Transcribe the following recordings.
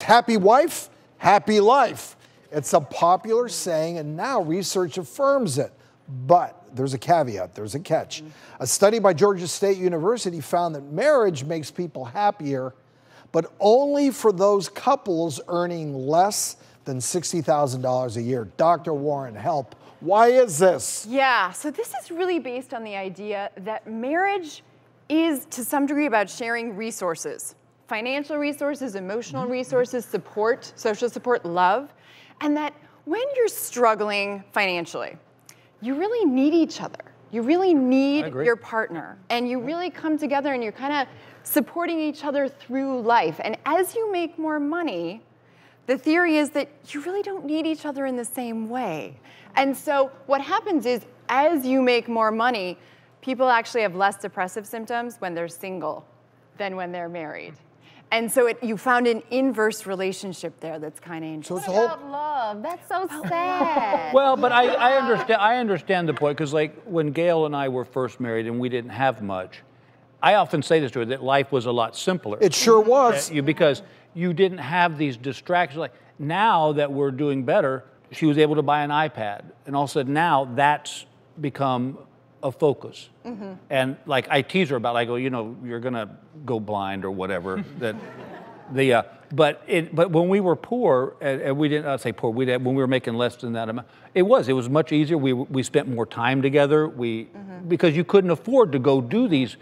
Happy wife, happy life. It's a popular saying, and now research affirms it. But there's a caveat, there's a catch. A study by Georgia State University found that marriage makes people happier, but only for those couples earning less than $60,000 a year. Dr. Warren, help. Why is this? Yeah, so this is really based on the idea that marriage is to some degree about sharing resources. Financial resources, emotional resources, support, social support, love. And that when you're struggling financially, you really need each other. You really need your partner. And you really come together and you're kind of supporting each other through life. And as you make more money, the theory is that you really don't need each other in the same way. And so what happens is, as you make more money, people actually have less depressive symptoms when they're single than when they're married. And so you found an inverse relationship there that's kind of interesting. What about love? That's so sad. Well, but I understand the point, because like when Gail and I were first married and we didn't have much, I often say this to her, that life was a lot simpler. It sure was. Because you didn't have these distractions. Like now that we're doing better, she was able to buy an iPad. And all of a sudden now that's become a focus. And like I tease her about, I go, you know, you're gonna go blind or whatever. But when we were poor, and we didn't, I'd say poor, when we were making less than that amount, it was much easier. We spent more time together. Because you couldn't afford to go do these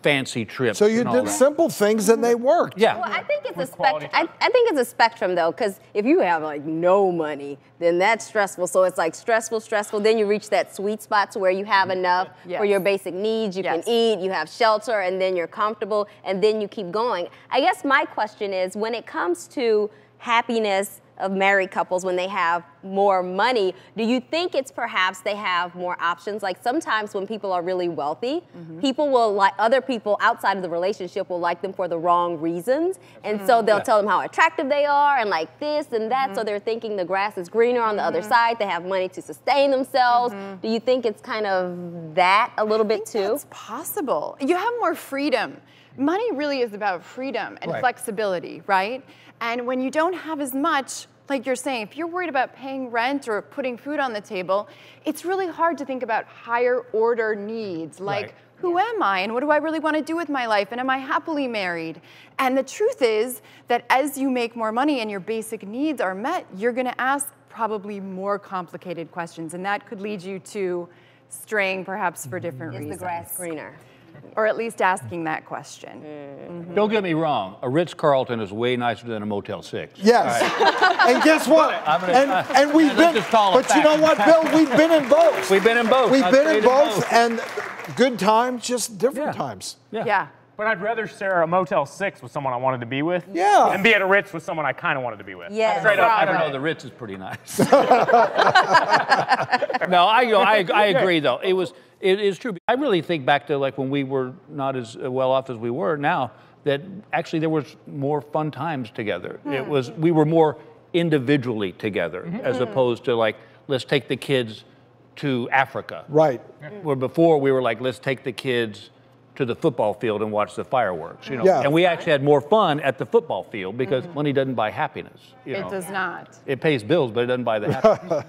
fancy trips. So you did simple things and they worked. Yeah. Well, I think it's a spectrum. I think it's a spspectrum though, because if you have like no money, then that's stressful. So it's like stressful. Then you reach that sweet spot to where you have enough for your basic needs. You can eat, you have shelter, and then you're comfortable, and then you keep going. I guess my question is, when it comes to happiness of married couples when they have more money, do you think it's perhaps they have more options? Like sometimes when people are really wealthy, people will like, other people outside of the relationship will like them for the wrong reasons. And so they'll tell them how attractive they are and like this and that. So they're thinking the grass is greener on the other side. They have money to sustain themselves. Do you think it's kind of that a little bit too? It's possible. You have more freedom. Money really is about freedom and flexibility, right? And when you don't have as much, like you're saying, if you're worried about paying rent or putting food on the table, it's really hard to think about higher order needs, like who am I and what do I really want to do with my life, and am I happily married? And the truth is that as you make more money and your basic needs are met, you're going to ask probably more complicated questions, and that could lead you to straying perhaps for different reasons. Is the grass greener? Or at least asking that question. Don't get me wrong, a Ritz-Carlton is way nicer than a Motel 6. Yes. And guess what? And we've been, but you know what, Bill? We've been in both. We've been in both. We've been in both, and good times, just different times. Yeah. But I'd rather share a Motel 6 with someone I wanted to be with than be at a Ritz with someone I kind of wanted to be with. Yeah. Straight up. I don't know, the Ritz is pretty nice. No, I agree though. It is true. I really think back to like when we were not as well off as we were now, that actually there was more fun times together. We were more individually together as opposed to like, let's take the kids to Africa. Right. Where before we were like, let's take the kids to the football field and watch the fireworks, you know. Yeah. And we actually had more fun at the football field because money doesn't buy happiness. You know? It does not. It pays bills, but it doesn't buy the happiness.